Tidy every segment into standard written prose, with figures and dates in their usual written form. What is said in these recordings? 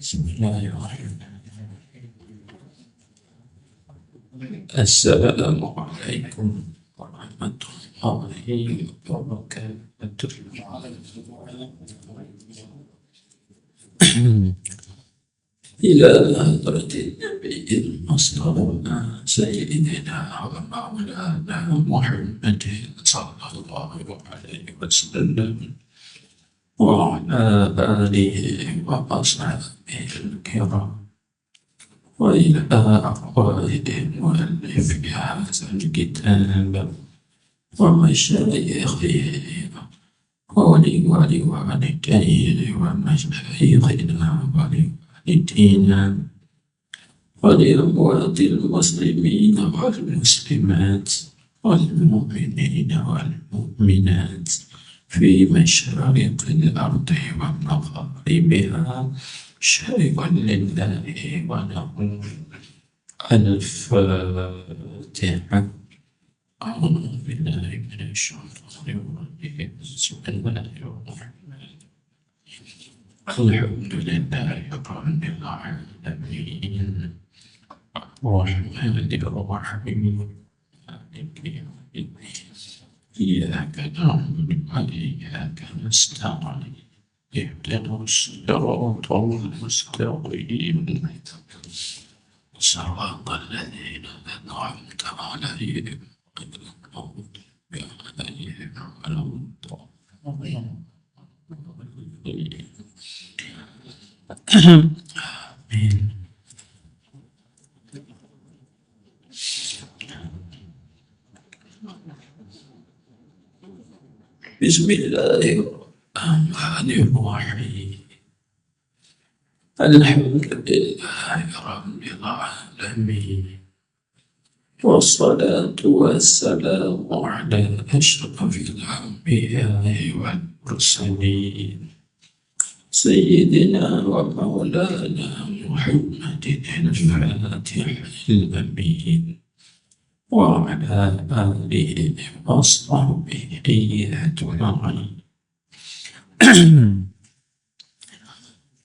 بسم الله الرحمن الرحيم. السلام عليكم ورحمة الله وبركاته. إلى حضرة النبي المصطفى سيدنا ومولانا محمد صلى الله عليه وسلم وعلى آله وأصحابه الكرام وإلى أقوال مؤلف هذا الكتاب ومشايخه ولوالديه ومشايخنا ولوالدينا ولأموات المسلمين والمسلمات والمؤمنين والمؤمنات في مشارق الأرض ومغاربها شيئا لله وله. الفاتحة. أعوذ بالله من الشيطان الرجيم. بسم الله الرحمن الرحيم. الحمد لله رب العالمين الرحمن الرحيم مالك يوم الدين إياك نعبد وإياك نستعين اهدنا الصراط المستقيم صراط الذين أنعمت عليهم غير المغضوب عليهم ولا الضالين. آمين. بسم الله الرحمن الرحيم. الحمد لله رب العالمين والصلاة والسلام على أشرف الأنبياء والمرسلين سيدنا ومولانا محمد الفاتح الأمين وعلى آله وصحبه أجمعين.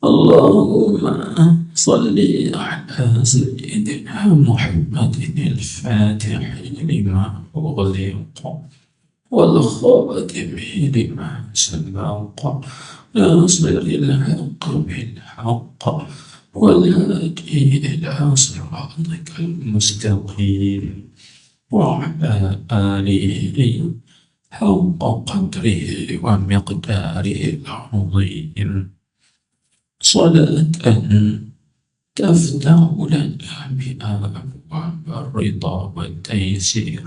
اللهم صل على سيدنا محمد الفاتح لما أغلق والخاتم لما سبق ناصر الحق بالحق والهادي إلى صراطك المستقيم وعلى آله حق قدره ومقداره العظيم. صلاة تفتح لنا بها أبواب الرضا والتيسير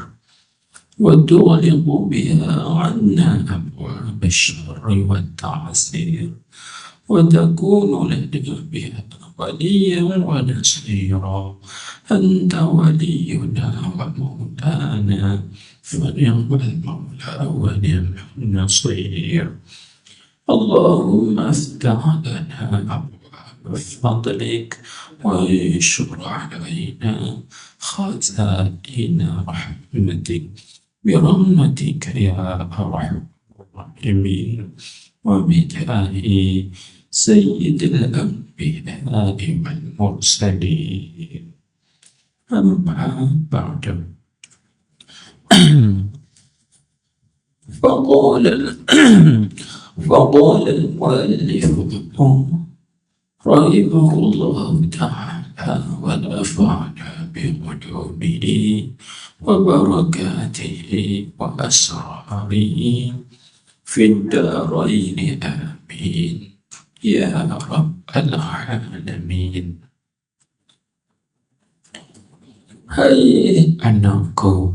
وتغلق بها عنا أبواب الشر والتعسير وتكون لنا بها وليا ونصيرا. أنت ولينا ومولانا فنعم المولى ونعم النصير. اللهم افتح لنا أبواب فضلك واشرح علينا خزائن رحمتك برحمتك يا أرحم الراحمين وبجاه سيد الأنبياء والمرسلين. أما بعد فقال المؤلف رحمه الله تعالى ونفعنا بعلومه وبركاته وأسراره في الدارين آمين يا رب العالمين. Hai anakku,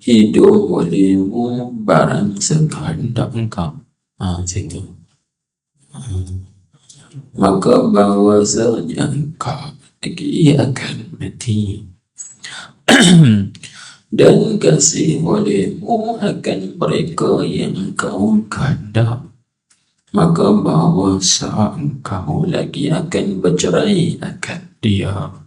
hidup olehmu barang sekehendak engkau. Situ. Maka bahwasanya engkau lagi akan mati. Dan kasih olehmu akan mereka yang engkau kehendak. Maka bahwasa engkau lagi akan bercerai akan dia.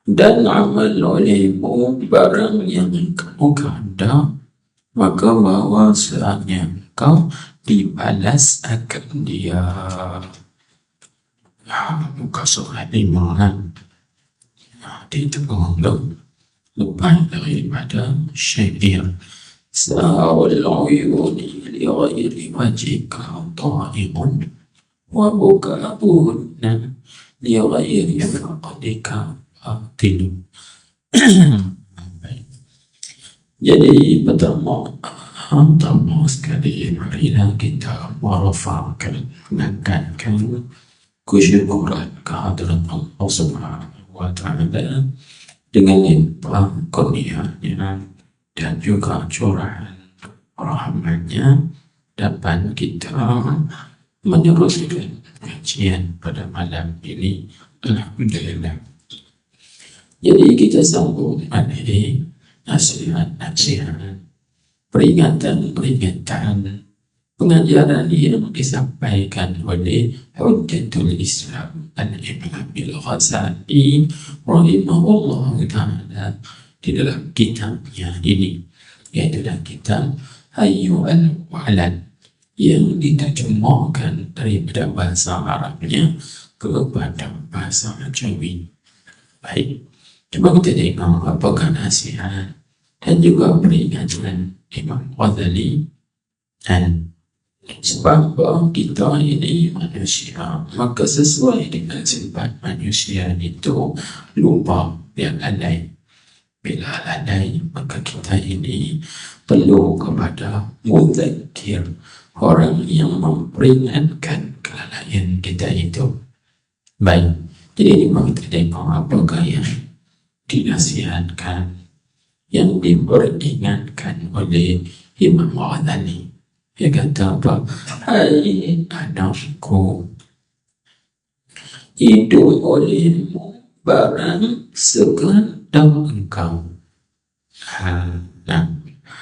Dan amal olehmu barang yang engkau kehendak, maka bahwasanya engkau dibalas akan dia. muka surat 5 ditegang lepas daripada syair sa'ul uyuni li ghairi wajhika ta'imun wa buka'unna li ghairi faqdika batilun. Jadi pertama sekali marilah kita merafa'kan, mengangkatkan kesyukuran kehadirat Allah Subhanahu wa Ta'ala dengan limpah kurnianya dan juga curahan rahmatnya dapat kita meneruskan kajian pada malam ini. Alhamdulillah. Jadi kita sambung lagi nasihat-nasihat, peringatan-peringatan, pengajaran yang disampaikan oleh Hujjatul Islam Al-Imam Al-Ghazali rahimahullah ta'ala di dalam kitabnya ini, yaitu dalam kitab Hayyu al-Walad yang diterjemahkan daripada bahasa Arabnya kepada bahasa Jawi. Baik, coba kita tengok apakah nasihat dan juga peringatan Imam Ghazali. Dan sebab kita ini manusia, maka sesuai dengan sifat manusia itu lupa yang lalai. Bila lalai, maka kita ini perlu kepada mudzakir, orang yang memperingatkan kelalaian kita itu. Baik, jadi ini kita tengok apakah yang dinasihatkan, yang diperingatkan oleh Imam Ghazali. Dia kata apa? Hai anakku, hidup olehmu barang sekadar engkau.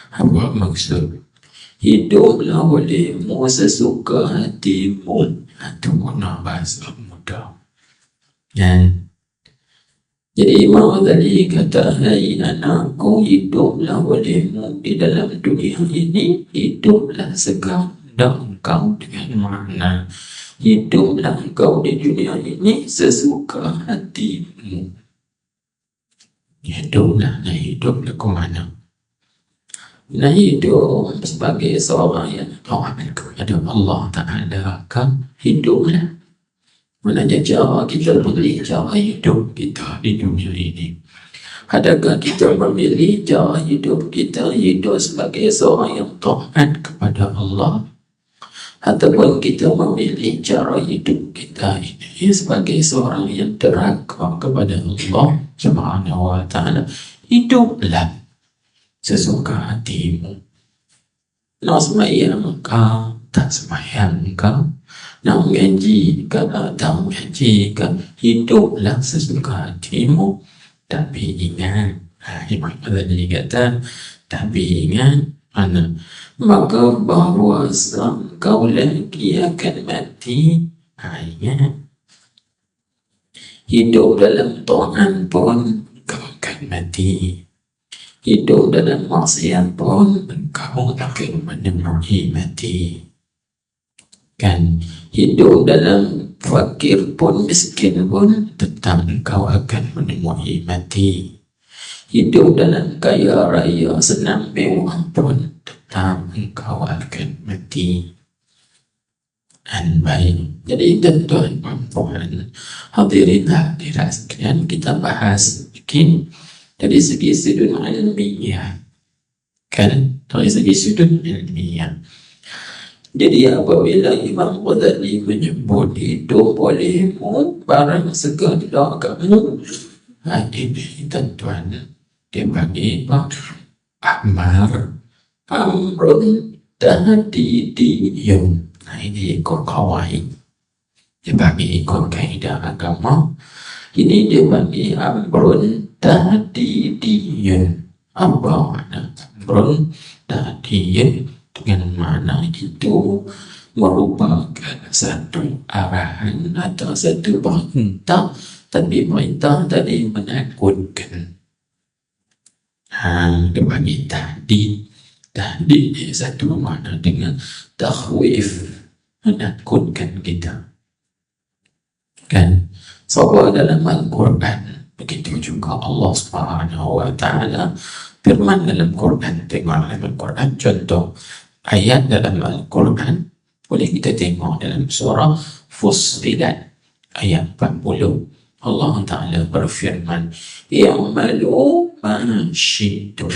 Apa maksud? Hiduplah olehmu sesuka hatimu. Itu guna bahasa mudah. Jadi Imam Ghazali kata, hai anakku, hiduplah olehmu di dalam dunia ini, hiduplah sekadar engkau, dengan makna hiduplah engkau di dunia ini sesuka hatimu. Hiduplah ke mana? Nah, hidup sebagai seorang yang taat kepada Allah Ta'ala, hiduplah. Mana cara kita memilih cara hidup kita di dunia ini? Adakah kita memilih cara hidup kita hidup sebagai seorang yang taat kepada Allah, ataupun kita memilih cara hidup kita ini sebagai seorang yang derhaka kepada Allah Subhanahu wa Ta'ala? Hiduplah sesuka hatimu. Nak sembahyang kau, tak sembahyang kau, nak mengaji ke tak mengaji ke, hiduplah sesuka hatimu. Tapi ingat, Imam Ghazali kata, tapi ingat mana? Maka bahawa kau lagi akan mati. Ingat, hidup dalam taat pun kau akan mati. Hidup dalam maksiat pun kau akan menemui mati. Kan, hidup dalam fakir pun, miskin pun, tetap kau akan menemui mati. Hidup dalam kaya raya, senang mewah pun, tetap kau akan mati. Dan baik, jadi tuan-tuan puan hadirin hadirat sekalian, kita bahas mungkin dari segi sudut ilmiah, kan, dari segi sudut ilmiah. Jadi apabila Imam Ghazali menyebut hidup olehmu barang sekadar kamu, ini tuan-tuan, dia bagi amrun tahdidiyun. Ini ikut kawaid, dia bagi ikut kaidah agama. Ini dia bagi amrun tahdidiyun. Apa makna amrun tahdidiyun? Dengan mana itu merupakan satu arahan atau satu perintah, tapi perintah tadi menakutkan. Dia bagi tahdid satu makna dengan takhwif, menakutkan kita. Kan? Sabar dalam Al-Quran. Begitu juga Allah Subhanahu wa Ta'ala firman dalam Quran. Tengok dalam Al-Quran, contoh ayat dalam Al-Quran boleh kita tengok dalam surah Fussilat ayat 40. Allah Ta'ala berfirman, "I'malu ma syi'tum."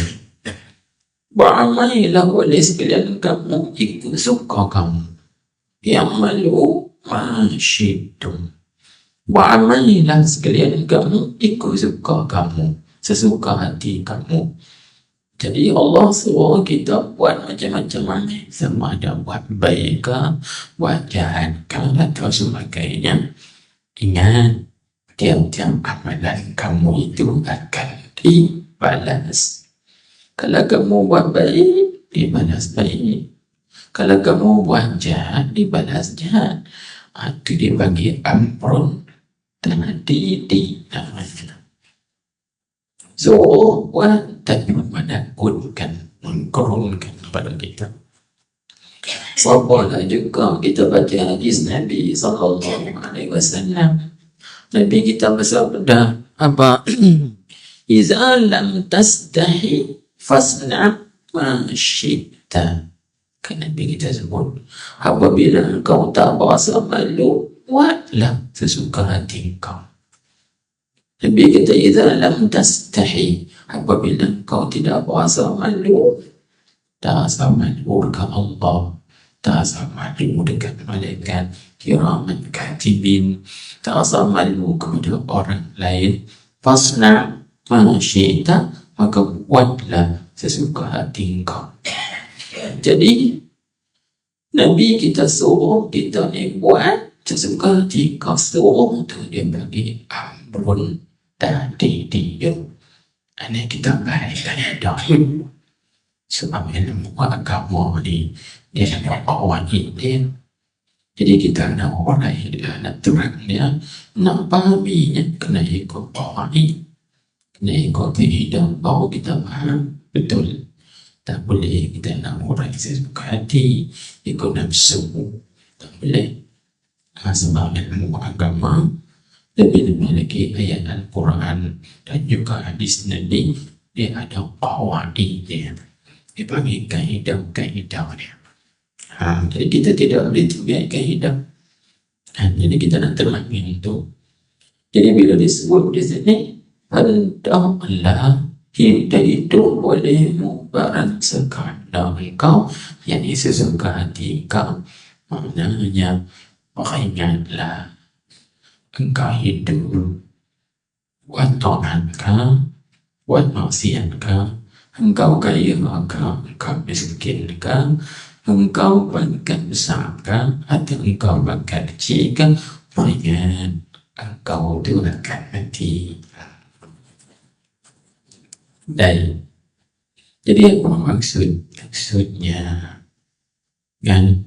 Beramallah oleh sekalian kamu ikut suka kamu. I'malu ma syi'tum. Beramallah sekalian kamu ikut suka kamu, sesuka hati kamu. Jadi Allah suruh kita buat macam-macam amal, sama ada buat baik ke, buat jahat ke, atau sebagainya. Ingat, tiap-tiap amalan kamu itu akan dibalas. Kalau kamu buat baik, dibalas baik. Kalau kamu buat jahat, dibalas jahat. Itu dibagi amrun tadi namanya. So, buat tapi menakutkan, mengkurungkan kepada kita. Sabarlah juga kita baca hadis Nabi SAW. Nabi kita bersabda apa? Iza lam tastahi fasna' ma syi'ta. Kan Nabi kita sebut, apabila engkau tak berasa malu, buatlah sesuka hati engkau. Nabi kita, iza lam tastahi, apabila engkau tidak berasa malu, tak rasa malu ke Allah, tak rasa malu dengan malaikat kiraman katibin, tak rasa malu kepada orang lain, fasna' ma syi'ta, maka buatlah sesuka hati engkau. Jadi Nabi kita suruh kita ni buat sesuka hati engkau, suruh tu dia bagi amrun tadi dia. Ini kita baik dan dah. Sebab ilmu agama ni dia ada awal dia. Jadi kita nak orang dia, nak terang dia, nak fahaminya, kena ikut awal. Kena ikut kehidupan baru kita faham betul. Tak boleh kita nak orang sesuka hati, ikut nafsu. Tak boleh. Sebab ilmu agama, lebih-lebih lagi ayat Al-Quran dan juga hadis Nabi, dia ada qawaid dia. Dia bagi kaedah dia. Jadi kita tidak boleh terbiak kaedah. Jadi kita nak terangkan itu. Jadi bila disebut di sini, hendaklah kita itu boleh mubarak sekadar engkau, yakni sesuka hati engkau. Maknanya, ingatlah engkau hidup buat taat kau, buat maksiat kau, engkau kaya kau, engkau miskin kau, engkau bahkan besar kau, atau engkau bahkan kecil kau, ingat engkau itu akan mati. Dan jadi apa maksudnya kan,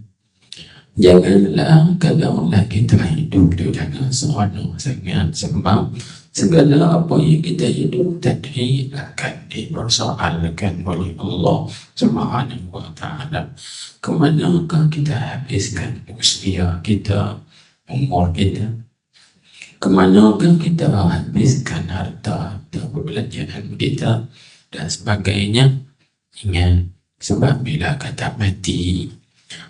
janganlah kalaulah kita hidup di dalam seronok sangat, sebab segala apa yang kita hidup tadi akan dipersoalkan oleh Allah Subhanahu wa Ta'ala. Kemanakah kita habiskan usia kita, umur kita? Kemanakah kita habiskan harta perbelanjaan kita dan sebagainya? Ingat, sebab bila kata mati,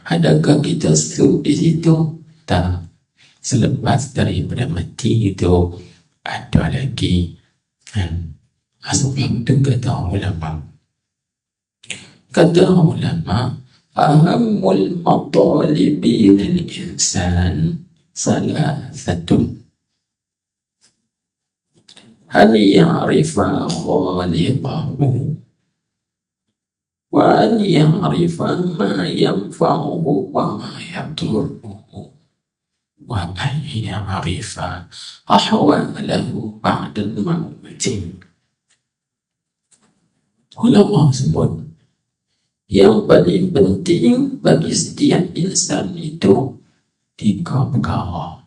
adakah kita stop di situ? Tak. Selepas daripada mati itu ada lagi. Sebab itu kata ulama, ahammul matalibi lil insan salasatun. Hal ya'rifa khaliqahu wa an ya'rifa ma yanfa'uhu wa ma yadurruhu wa an ya'rifa ahwalahu ba'da al-mauti. Ulama sebut yang paling penting bagi setiap insan itu 3 perkara.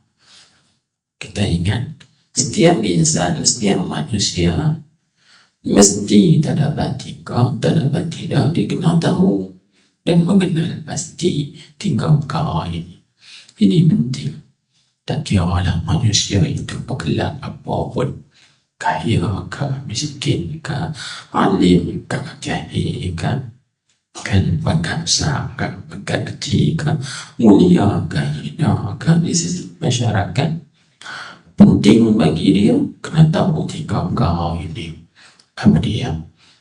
Kita ingat, setiap insan, setiap manusia mesti terdapat 3 tidak dikenal tahu dan mengenal pasti 3 perkara ini. Ini penting. Tak kira lah manusia itu bergelar apa pun, kaya ke, miskin ke, alim ke, jahil ke, kan bangsa ke, bergaji ke, mulia ke, hina ke, di sisi masyarakat, penting bagi dia kena tahu tiga perkara ini. Apa dia?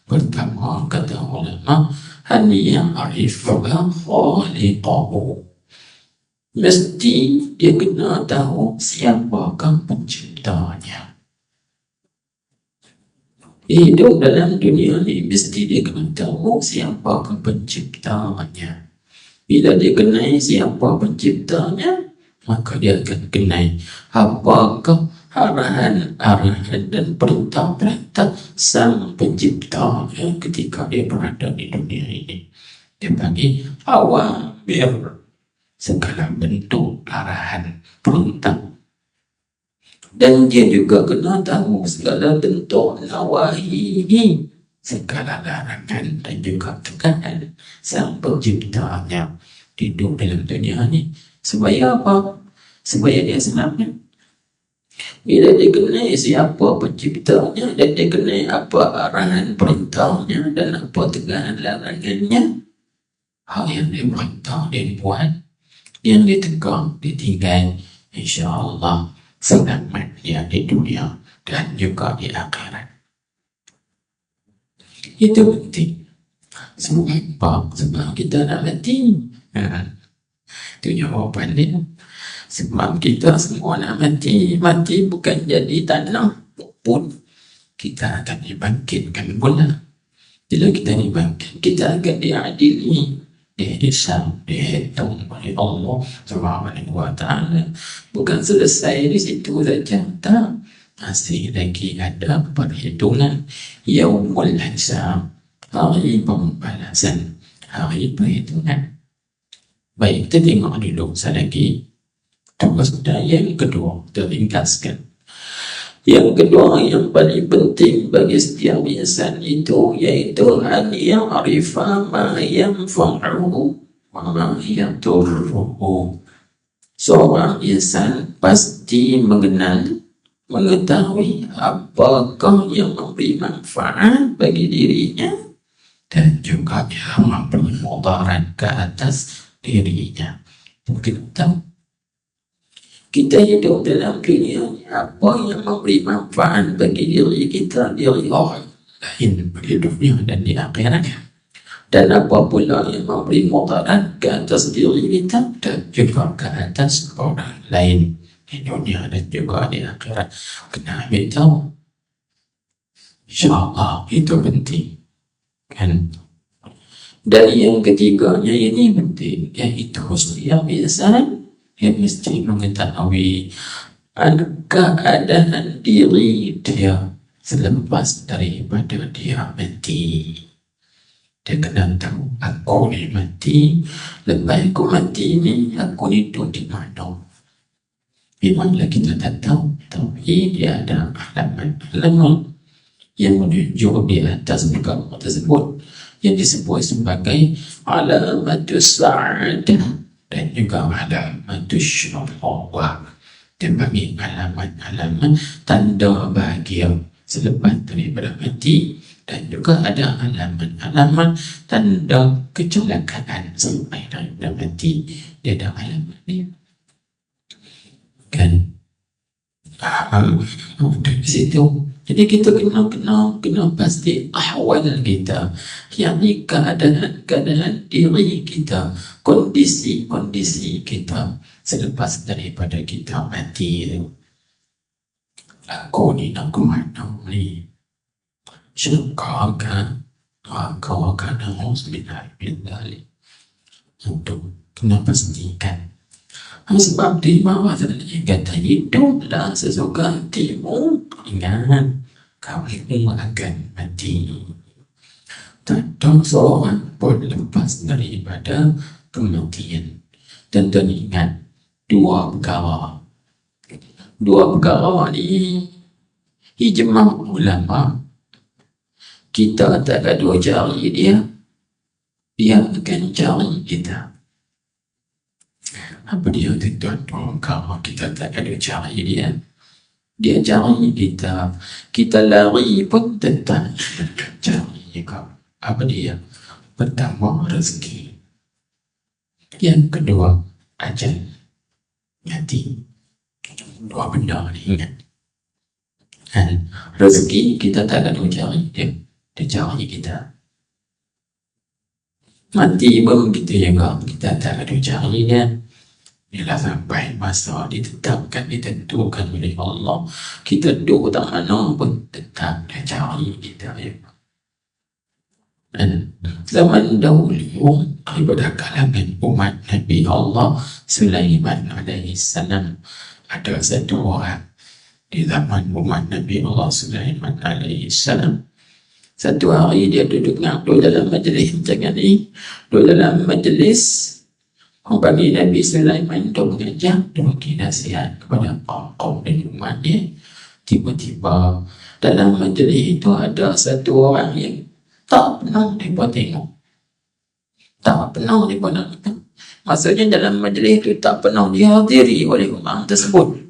Pertama, kata ulama, hal yang arifah khaliqahu, mesti dia kena tahu siapakah penciptanya. Hidup dalam dunia ni mesti dia kena tahu siapakah penciptanya. Bila dia kenal siapa penciptanya, maka dia akan kenal apakah arahan dan perintah-perintah sang pencipta ketika dia berada di dunia ini. Dia panggil awamir, segala bentuk arahan perintah. Dan dia juga kena tahu segala bentuk nawahi, segala larangan dan juga tekanan sang penciptanya hidup dalam dunia ini. Supaya apa? Supaya dia selamat. Bila dia kenal siapa penciptanya dan dia kenal apa arahan perintahnya dan apa tekanan larangannya, hal yang dia perintah dia buat, yang dia tegang dia tinggal, insya-Allah selamat dia di dunia dan juga di akhirat. Itu penting. Sebab kita nak mati. Itu jawapan dia. Sebab kita semua nak mati. Mati bukan jadi tanah pun, kita akan dibangkitkan pula. Bila kita dibangkit, kita akan diadili, dihisab, dihitung oleh Allah Subhanahu wa ta'ala. Bukan selesai di situ saja, tak. Masih lagi ada perhitungan yaumul hisab, hari pembalasan, hari perhitungan. Baik, kita tengok dulu selagi. Terus yang kedua, teringkaskan. Yang kedua yang paling penting bagi setiap insan itu, yaitu an ya'rifa ma yanfa'uhu wa ma yadurruhu. Seorang insan pasti mengetahui apakah yang memberi manfaat bagi dirinya dan juga yang memberi mudarat ke atas dirinya. Kita tahu kita hidup dalam dunia ini, apa yang memberi manfaat bagi diri kita, diri orang lain bagi dunia dan di akhirat, dan apa pula yang memberi mudarat ke atas diri kita dan juga ke atas orang lain di dunia dan juga di akhirat. Kena ambil tahu, insya-Allah itu penting kan. Dan yang ketiganya ini penting, yaitu setiap insan yang mesti mengetahui keadaan diri dia selepas daripada dia mati. Dia kena tahu, aku ni mati, lepas aku mati ni, aku ni tu di mana. Memanglah kita tak tahu, tapi dia ada alamat-alamat yang menunjuk di atas perkara tersebut, yang disebut sebagai alamatus sa'adah dan juga alamatus syaqawah. Dia bagi alamat-alamat tanda bahagia selepas daripada mati, dan juga ada alamat-alamat tanda kecelakaan sampai daripada mati. Dia ada alamat dia kan. Dari situ, jadi kita kena pasti ahwal kita, yakni keadaan diri kita, kondisi kita selepas daripada kita mati. Aku ni nak ke mana ni? Syurga kan? Neraka kan? Auzubillah min dzalik. Untuk kena pastikan. Sebab di bawah tadi kata hiduplah sesuka hatimu, ingat kamu akan mati. Tak ada seorang pun lepas daripada kematian. Dan ingat dua perkara ni ijma' ulama. Kita tak ada cari dia akan cari kita. Apa dia tuan-tuan? Kalau kita tak ada cari dia, dia cari kita. Kita lari pun tetap cari kau. Apa dia? Pertama, rezeki. Yang kedua, ajal. Mati. Dua benda ni ingat. Rezeki kita tak ada cari dia. Dia cari kita. Mati pun begitu juga. Kita tak ada cari dia. Bila sampai masa ditetapkan, ditentukan oleh Allah, kita duduk tak mana pun tetap dia cari kita. Dan zaman dahulu, daripada kalangan umat Nabi Allah Sulaiman alaihi salam, ada satu orang di zaman umat Nabi Allah Sulaiman alaihi salam. Satu hari dia duduk dalam majlis macam ni, duduk dalam majlis. Orang bagi Nabi Sulaiman untuk mengajar, untuk bagi nasihat kepada kaum dan umat dia. Tiba-tiba dalam majlis itu ada satu orang yang tak pernah mereka tengok. Tak pernah mereka nak. Maksudnya dalam majlis itu tak pernah dihadiri oleh orang tersebut.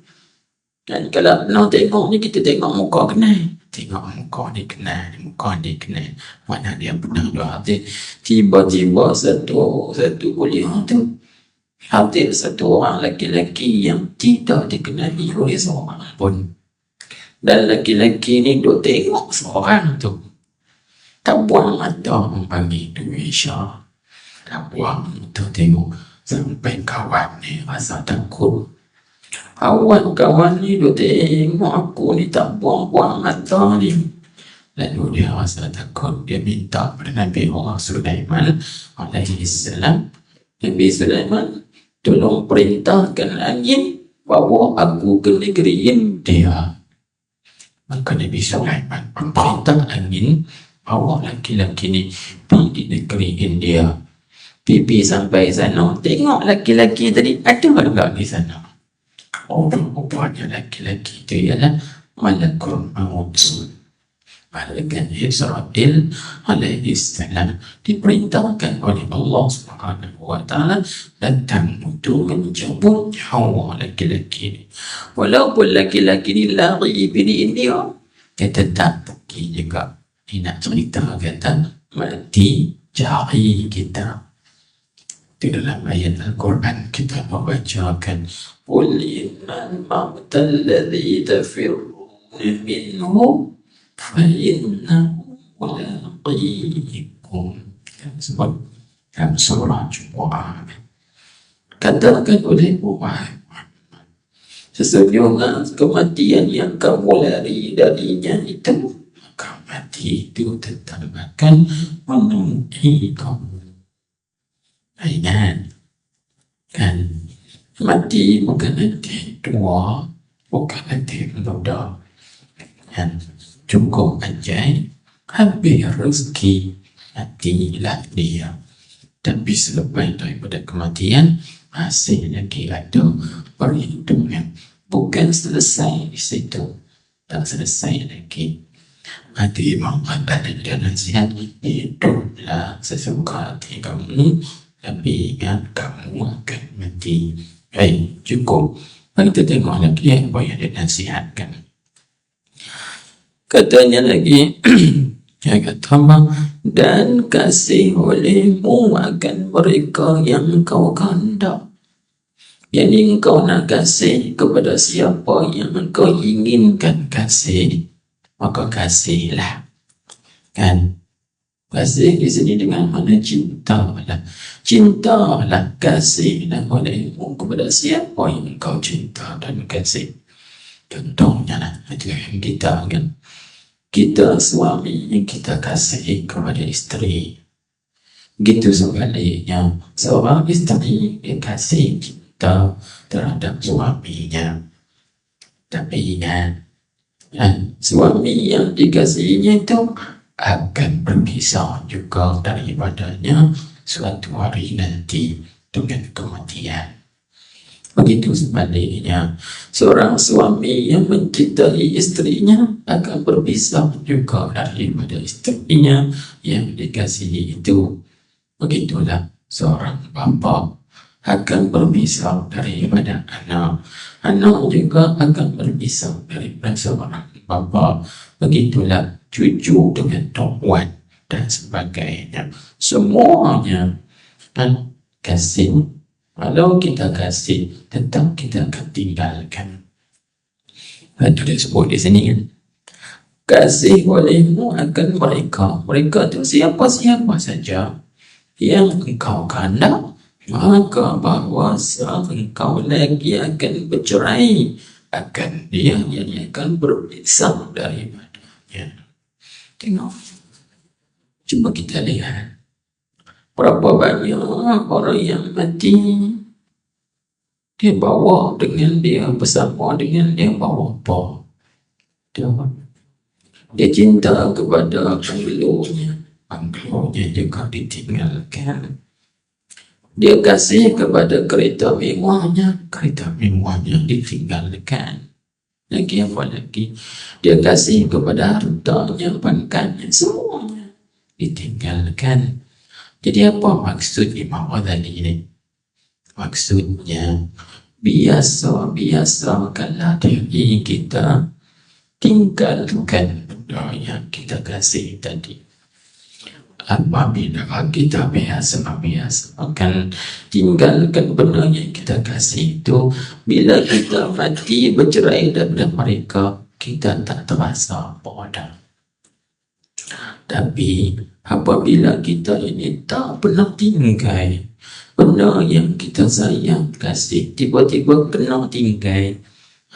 Dan kalau pernah tengok ni, kita tengok muka kenal. Tengok muka ni kenal, muka ni kenal. Mana dia pernah hadir. Tiba-tiba satu kuliah tu hadir satu orang lelaki yang tidak dikenali oleh seorang pun. Dan lelaki ni duk tengok seorang tu. Tak buang mata membagi duit Syah. Tak buang mata tengok. Sampai kawan ni rasa takut. Kawan ni duk tengok aku ni tak buang-buang mata ni. Lalu dia rasa takut. Dia minta kepada Nabi Allah Sulaiman alaihi salam. Nabi Sulaiman, tolong perintahkan angin bawa aku ke negeri India. Maka Nabi Sulaiman perintah angin bawa laki-laki ni pergi di negeri India. Pergi sampai sana, tengok laki-laki tadi ada juga di sana. Rupanya laki-laki itu ialah Malakul Maut. Malaikat Israel alaihi salam diperintahkan oleh Allah Subhanahu wa taala datang untuk mencabut nyawa laki-laki ini. Walaupun laki-laki ini lari pergi India, dia tetap pergi juga. Dia nak cerita kata mati cari kita. Di dalam ayat Al-Quran kita membacakan qul innal mauta alladhi tafirruna minhu fa innahu mulaqikum. Sebab dalam surah Jumu'ah, katakan oleh Muhammad, sesungguhnya kematian yang kamu lari darinya itu, maka mati itu tetap akan menemui kamu. Ingat kan, mati bukan nanti tua, bukan nanti muda, dan cukup anjay habis rezeki matilah dia. Tapi selepas daripada kematian masih lagi ada perhitungan, bukan selesai di situ, tak selesai lagi. Mati Imam Ghazali dan nasihat, hiduplah sesuka hati kamu, tapi ingat kamu akan mati. Baik, cukup. Kita tengok lagi apa yang dia nasihatkan. Katanya lagi, dia kata, dan kasih olehmu akan mereka yang engkau kehendak. Yang engkau nak kasih kepada siapa yang engkau inginkan kasih, maka kasihlah. Kan? Kasih di sini dengan mana cintalah. Cintalah, kasihlah olehmu kepada siapa yang engkau cinta dan kasih. Contohnya lah, macam kita kan. Kita suami yang kita kasih kepada isteri. Gitu sebaliknya, seorang isteri yang kasih cinta terhadap suaminya. Tapi ingat, suami yang dikasihinya itu akan berpisah juga daripadanya suatu hari nanti dengan kematian. Begitu sebaliknya, seorang suami yang mencintai istrinya akan berpisah juga daripada istrinya yang dikasihi itu. Begitulah seorang bapa akan berpisah daripada anak. Anak juga akan berpisah daripada seorang bapa. Begitulah cucu dengan tok wan dan sebagainya. Semuanya kan kasih. Kalau kita kasih, tetap kita akan tinggalkan. Itu disebut di sini kan. Kasih olehmu akan mereka. Mereka itu siapa-siapa saja yang engkau kandak, maka bahwasa engkau lagi akan bercerai akan dia yang akan berpisah daripadanya. Tengok, cuba kita lihat berapa banyak orang yang mati, dia bawa dengan dia, bersama dengan dia bawa apa? Dia cinta kepada banglonya juga ditinggalkan. Dia kasih kepada kereta mewahnya ditinggalkan. Lagi apa lagi? Dia kasih kepada hartanya, pangkatnya, semuanya ditinggalkan. Jadi apa maksud Imam Ghazali ini? Maksudnya biasa-biasakanlah diri kita tinggalkan benda yang kita kasih tadi. Apabila kita biasa akan tinggalkan benda yang kita kasih itu, bila kita mati bercerai daripada mereka, kita tak terasa apa dah. Tapi apabila kita ini tak pernah tinggal benda yang kita sayang kasih, tiba-tiba kena tinggal,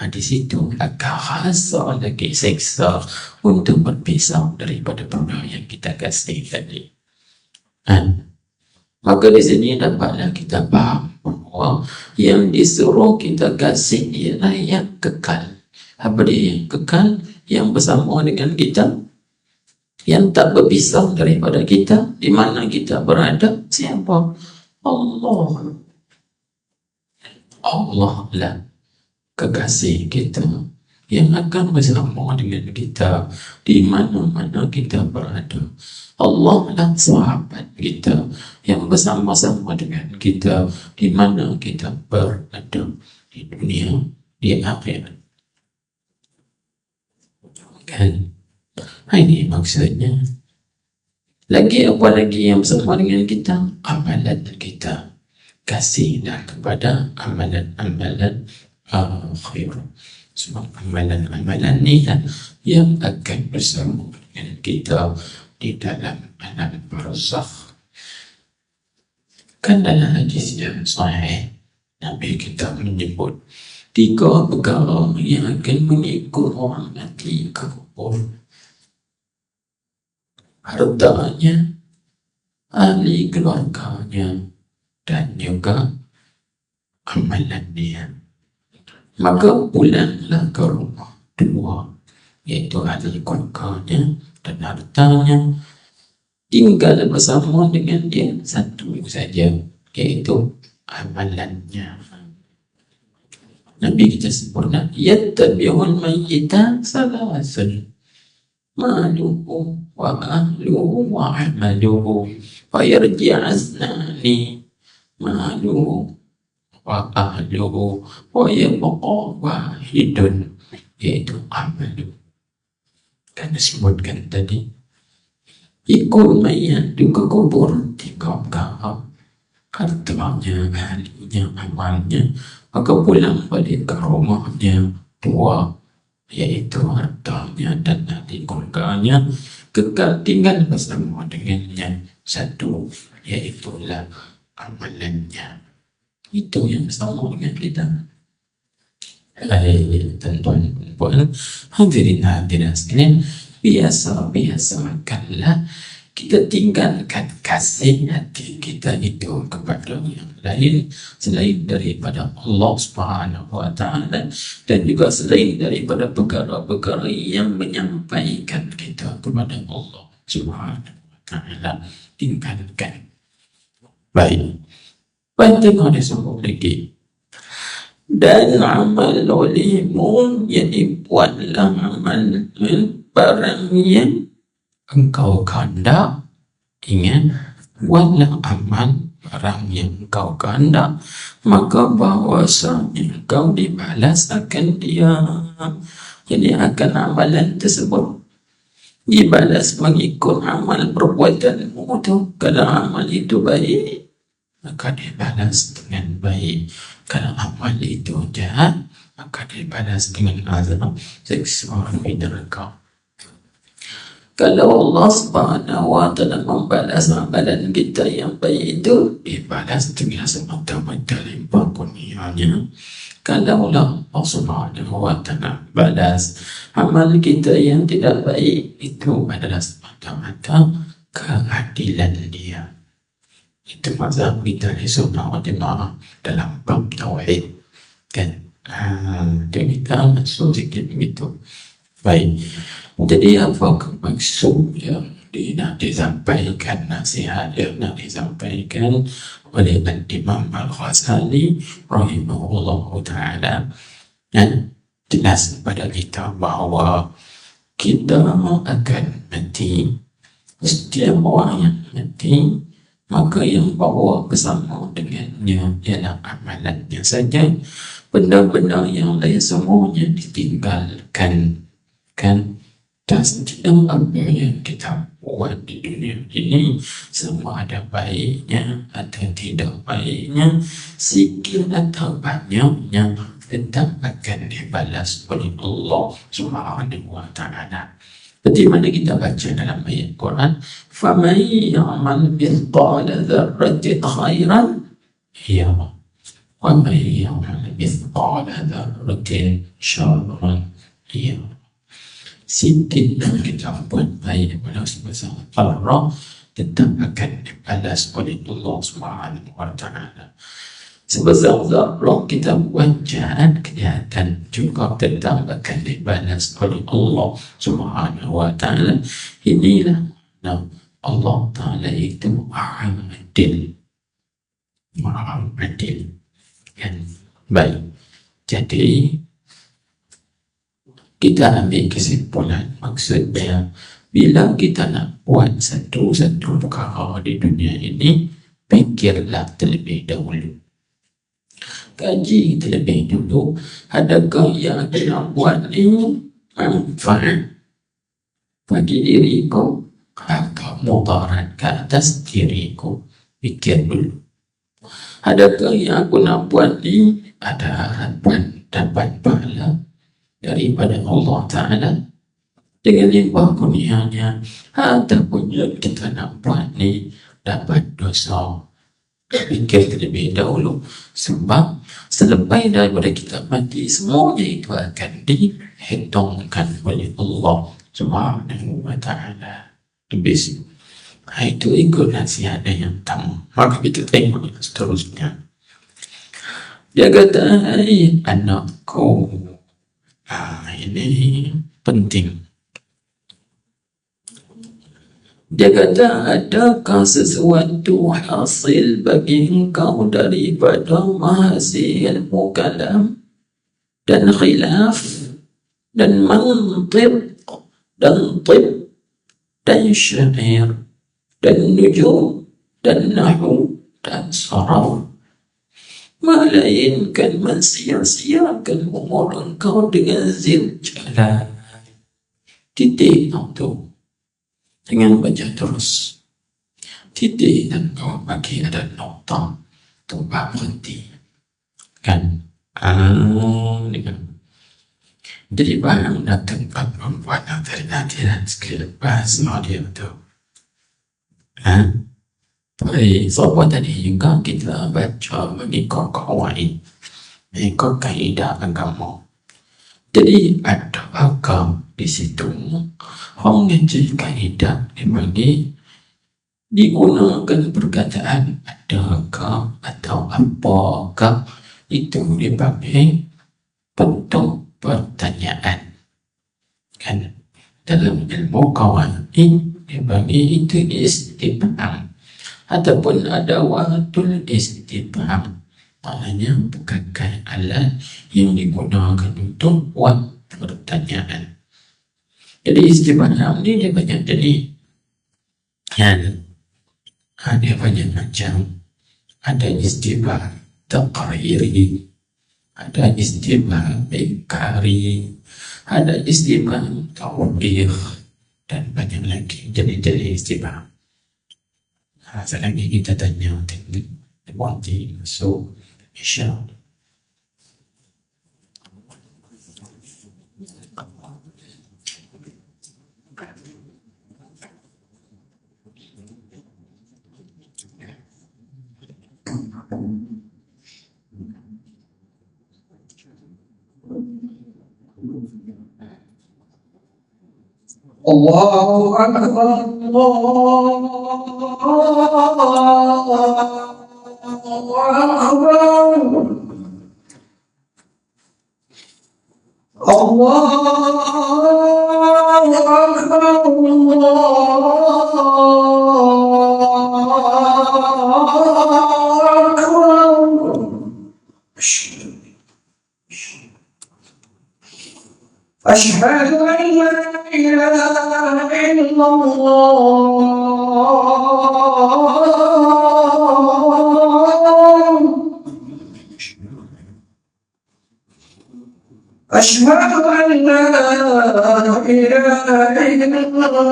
di situ akan rasa lagi seksa untuk berpisah daripada benda yang kita kasih tadi. Maka di sini dapatlah kita faham bahawa yang disuruh kita kasih ialah yang kekal. Apa dia yang kekal? Yang bersama dengan kita, yang tak berpisah daripada kita, di mana kita berada. Siapa? Allah. Allah lah kekasih kita yang akan bersama dengan kita di mana-mana kita berada. Allah lah sahabat kita yang bersama-sama dengan kita di mana kita berada, di dunia, di akhirat. Kan? Ini maksudnya. Lagi apa lagi yang bersama dengan kita? Amalan kita. Kasihlah kepada amalan-amalan akhir. Sebab amalan-amalan ni lah yang akan bersama dengan kita di dalam alam barzakh. Kan dalam hadis yang sahih, Nabi kita menyebut 3 perkara yang akan mengikut orang mati ke kubur. Hartanya, ahli keluarganya, dan juga amalan dia. Maka pulanglah ke rumah 2, iaitu ahli keluarganya dan hartanya. Tinggal bersama dengan dia 1 saja, iaitu amalannya. Nabi kita sempurna, yattabi'ul mayyita salasun, maluhu wa ahluhu wa amaluhu, fayarji'aznani maluhu wa ahluhu wa yabqa wahidun, yaitu amalu. Kan disebutkan tadi, ikut mayat di kubur 3 perkara: hartanya, ahlinya, amalnya. Maka pulang balik ke rumahnya 2, yaitu hartanya dan ahli keluarganya. Kekal tinggal bersama dengannya 1, yaitu amalannya. Itu yang bersama dengan kita. Tuan-tuan dan puan, hadirin hadirat sekalian, biasa-biasakanlah kita tinggalkan kasih hati kita itu kepada yang lain selain daripada Allah Subhanahu wa Ta'ala, dan juga selain daripada perkara-perkara yang menyampaikan kita kepada Allah Subhanahu wa Ta'ala. Tinggalkan. Baik. Tengok dia sambung lagi. Dan amal olehmu, jadi buatlah amal barang yang engkau kandak. Ingat, buatlah amal barang yang kau kehendak, maka bahwasanya kau dibalas akan dia. Jadi akan amalan tersebut dibalas mengikut amal perbuatanmu tu. Kalau amal itu baik, maka dibalas dengan baik. Kalau amal itu jahat, maka dibalas dengan azab siksa di neraka. Kalau Allah Subhanahu wa ta'ala membalas amalan kita yang baik itu, dibalas dengan semata-mata limpah kurnianya. Kalau Allah Subhanahu wa ta'ala balas amal kita yang tidak baik, itu adalah semata-mata keadilan dia. Itu mazhab kita di Sunnah wal Jamaah dalam bab tauhid, kan? Jadi kita masuk sikit begitu. Baik. Jadi apa maksud yang nak disampaikan, nasihat yang nak disampaikan oleh Imam Al-Ghazali rahimahullah ta'ala, dan jelas kepada kita bahawa kita akan mati. Setiap orang yang mati, maka yang bawa bersama dengannya ialah amalannya saja. Benda-benda yang lain semuanya ditinggalkan, kan? Dan setiap apa yang kita buat di dunia ini, semua ada baiknya atau tidak baiknya, sikit atau banyaknya, tetap akan dibalas oleh Allah Subhanahu wa ta'ala. Seperti mana kita baca dalam ayat Quran, فَمَنْ يَعْمَلْ مِثْقَالَ ذَرَّةٍ خَيْرًا يَرَهُ وَمَنْ يَعْمَلْ مِثْقَالَ ذَرَّةٍ شَرًّا يَرَهُ. Sikit yang kita buat baik pada sebesar Allah, tetap akan dibalas oleh Allah Subhanahu wa ta'ala. Sebesar zarah kita buat jahat, kejahatan juga tetap akan dibalas oleh Allah Subhanahu wa ta'ala. Inilah Allah Ta'ala itu Maha Adil. Maha Adil, kan? Baik. Jadi kita ambil kesimpulan, maksudnya bila kita nak buat satu-satu perkara di dunia ini, fikirlah terlebih dahulu, kaji terlebih dulu, adakah yang kita buat ini manfaat bagi diriku atau mudarat ke atas diriku. Fikir dulu, adakah yang aku nak buat ini ada harapan dapat pahala daripada Allah Ta'ala dengan limpah kurnianya, ataupun yang kita nak buat ni dapat dosa. Fikir terlebih dahulu, sebab selepas daripada kita mati, semuanya itu akan dihitungkan oleh Allah Subhanahu wa ta'ala. Habis itu ikut nasihat yang pertama. Maka kita tengok yang seterusnya. Dia kata, hai anakku, ini penting. Dia kata, adakah sesuatu hasil bagi engkau daripada mahasil kalam dan khilaf dan mantiq dan tib dan syair dan nujum dan nahu dan saraf, melainkan mensia-siakan umur engkau dengan ziljalal. Titik tu, dengan baca terus titik dan kau bagi ada nota tempat berhenti, kan? Dengan jadi barang dan tempat membuat dari hadiran selepas audio tu. Baik, sebab tadi juga kita baca mengikut kawaid, mengikut kaedah agama. Jadi ada agam di situ, orang yang jadi kaedah dibagi digunakan perkataan adakah atau apakah, itu dibagi bentuk pertanyaan, kan? Dalam ilmu kawaid dibagi itu istifham ataupun adawatul istifham, maknanya bukankan alat yang digunakan untuk buat pertanyaan. Jadi istifham ni dia banyak jadi, kan? Dia banyak macam. ada istifham taqriri, ada istifham ingkari, ada istifham tawbih, dan banyak lagi jadi istifham. Selagi kita tanya teknik nanti masuk insyaallah. Allahu Akbar, أشهد أن لا إله إلا الله أشهد أن لا إله إلا الله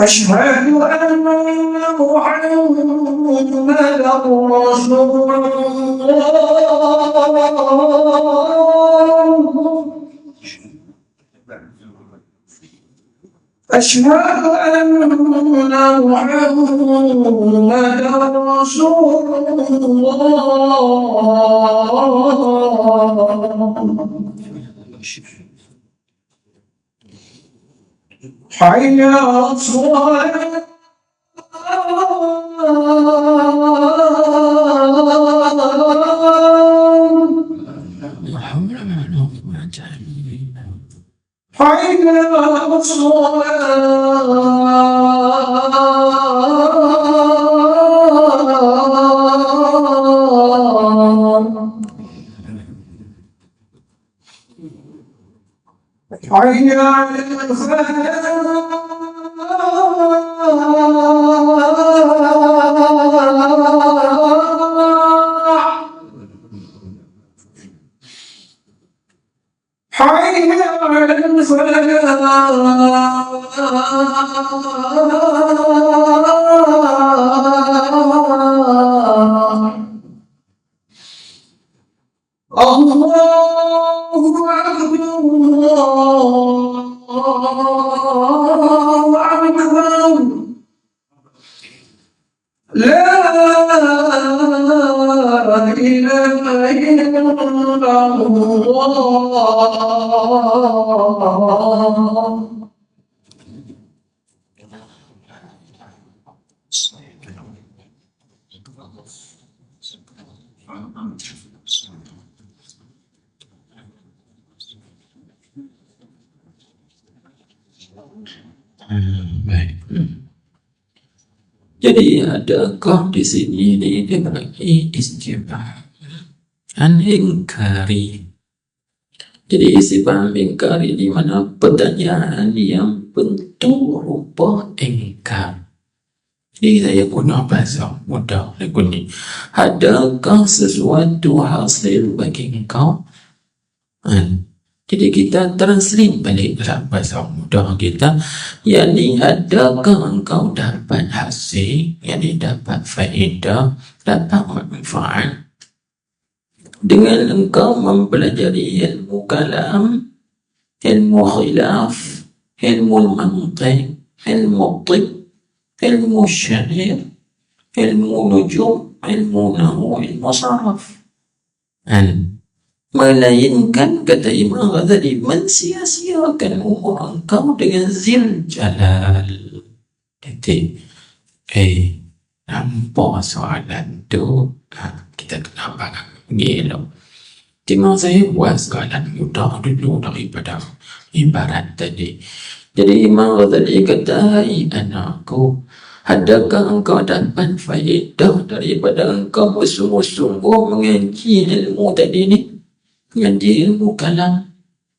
أشهد أن محمدا رسول الله أشهد أن محمدا رسول الله حي على الصلاة حي على الصلاة حي على الفلاح حي على الفلاح الله أكبر الله أكبر لا إله إلا الله Baik. Jadi adakah di sini dibagi istifham ingkari? Jadi istifham ingkari di mana pertanyaan yang bentuk rupa ingkar. Jadi saya guna bahasa mudah ni. Adakah sesuatu hasil bagi engkau? Jadi kita translate balik dalam bahasa mudah kita, yakni adakah engkau dapat hasil, yakni dapat faedah, dapat manfaat dengan engkau mempelajari ilmu kalam, ilmu khilaf, ilmu mantiq, ilmu tib, ilmu syair, ilmu nujum, ilmu nahu, ilmu saraf. Melainkan kata Imam Ghazali mensia-siakan umur engkau dengan zil jalal. Jadi nampak soalan tu kita kena bangun elok. Timang saya buat soalan mudah dulu daripada ibarat tadi. Jadi Imam Ghazali kata, hai anakku, adakah engkau dapat faedah daripada engkau bersungguh-sungguh mengaji ilmu tadi ni? Yang di ilmu kalam,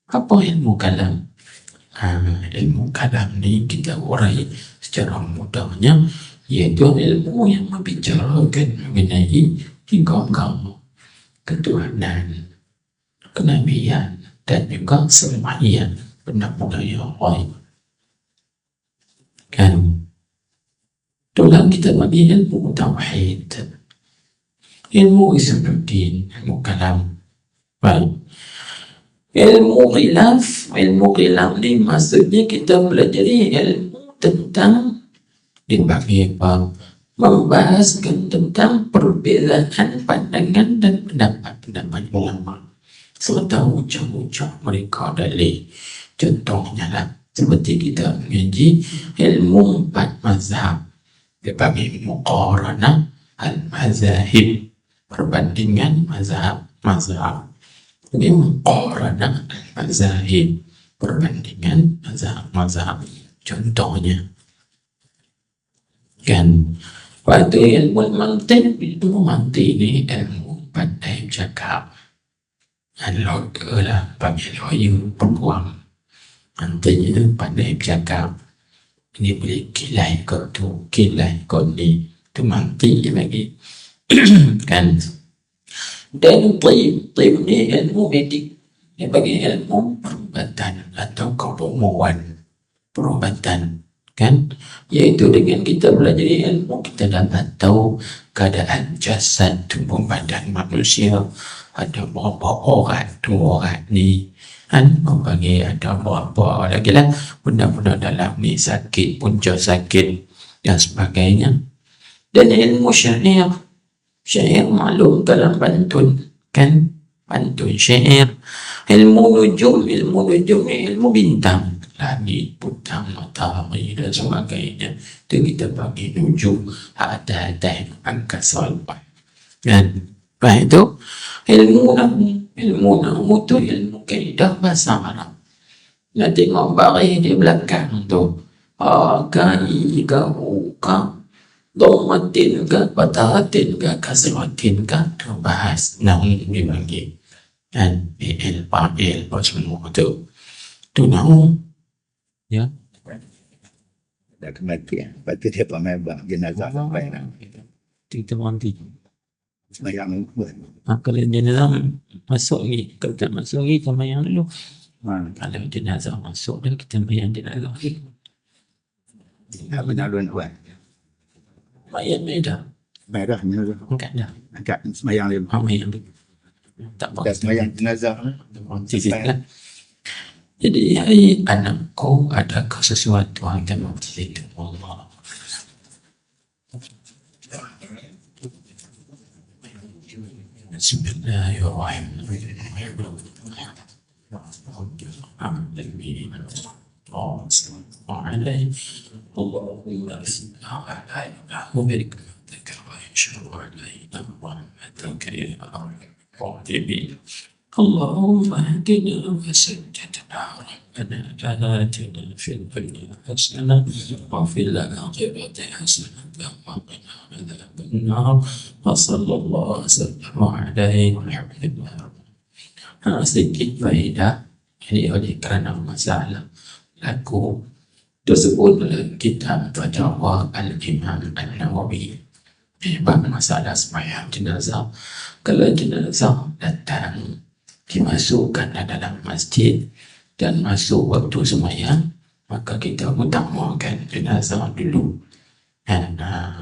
Apa ilmu kalam? Ilmu kalam ni kita urai secara mudahnya, iaitu ilmu yang membicarakan mengenai agama, ketuhanan, kenabian, dan juga sembahyang benda-benda yang lain. Kan? Itulah kita bagi ilmu tauhid, ilmu ismuddin, ilmu kalam. Baik. Ilmu khilaf ni maksudnya kita pelajari ilmu tentang dibagi apa? Membahaskan tentang perbezaan pandangan dan pendapat ulama serta ucap-ucap mereka dalil. Contohnya lah, seperti kita mengaji ilmu 4 mazhab, dibagi muqaranah al-mazahib, perbandingan mazhab. Ini muqaranah al-mazahib, perbandingan mazhab. Contohnya kan, waktu ilmu mantiq ni ilmu pandai cakap, lah panggil orang perempuan, nantinya pandai bercakap, ini boleh kilai kau tu, kilai kau ni, tu mantiq lagi. Kan? Dan taib ni ilmu medik, dia bagi ilmu perubatan atau keumuman perubatan, kan? Iaitu dengan kita belajar ilmu, kita dapat tahu keadaan jasad tubuh badan manusia, ada berapa urat ni, kan? Bagi ada berapa lagi lah benda-benda dalam ni, sakit, punca sakit dan sebagainya. Dan ilmu syair maklum dalam pantun, kan? Pantun syair. Ilmu nujum ni ilmu bintang, langit, bintang, matahari dan sebagainya. Itu kita bagi nujum, ada angkasa luar, kan? Baik, itu ilmu tu ilmu kaidah bahasa Arab. Nak tengok baris di belakang tu, kai, ka, dhammatin ka, fatahatin ka, kasratin ka, bahas nahu dibagi, kan? Fa'il semua tu nahu, ya. Dah kematian, lepas tu dia pamer jenazah sampai nak Kita berhenti. sembahyang. Kalau jenazah masuk lagi, kalau tak masuk lagi, kita sembahyang dulu. Kalau jenazah masuk dah, kita sembahyang jenazah lagi. Apa nak luan kuat? Mayat dah. Merah jenazah. Angkat dah. Angkat sembahyang dulu. Sembahyang dulu. Tak Dah sembahyang jenazah. berhenti situ kan. Jadi, hai anakku, adakah sesuatu yang kamu cerita Allah? Bismillahirrahmanirrahim. اللهم اهدنا وسددنا ربنا آتنا في الدنيا حسنة وفي الآخرة حسنة وقنا عذاب النار وصلى الله وسلم عليه والحمد لله. Sedikit faedah, ini oleh kerana masalah laku tersebut dalam kitab Fatwa Al-Imam An-Nawawi, bab masalah sembahyang jenazah. Kalau jenazah datang, dimasukkan dalam masjid dan masuk waktu sembahyang, maka kita utamakan jenazah dulu.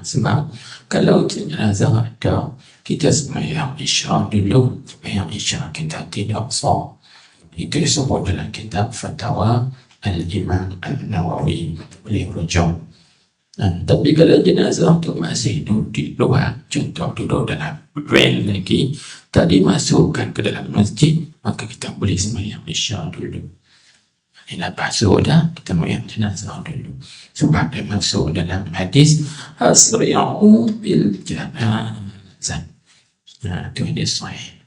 Sebab kalau jenazah ada, kita sembahyang isya dulu, sembahyang isya kita tidak sah. Itu disebut dalam kitab Fatwa Al-Imam An-Nawawi, boleh rujuk. Tapi kalau jenazah tu masih duduk di luar, contoh duduk dalam van lagi, tak dimasukkan ke dalam masjid, maka kita boleh sembahyang isya dulu. Bila basuh dah, kita sembahyang jenazah dulu. Sebab dia masuk dalam hadis asri'u bil janazah. Itu hadis sahih.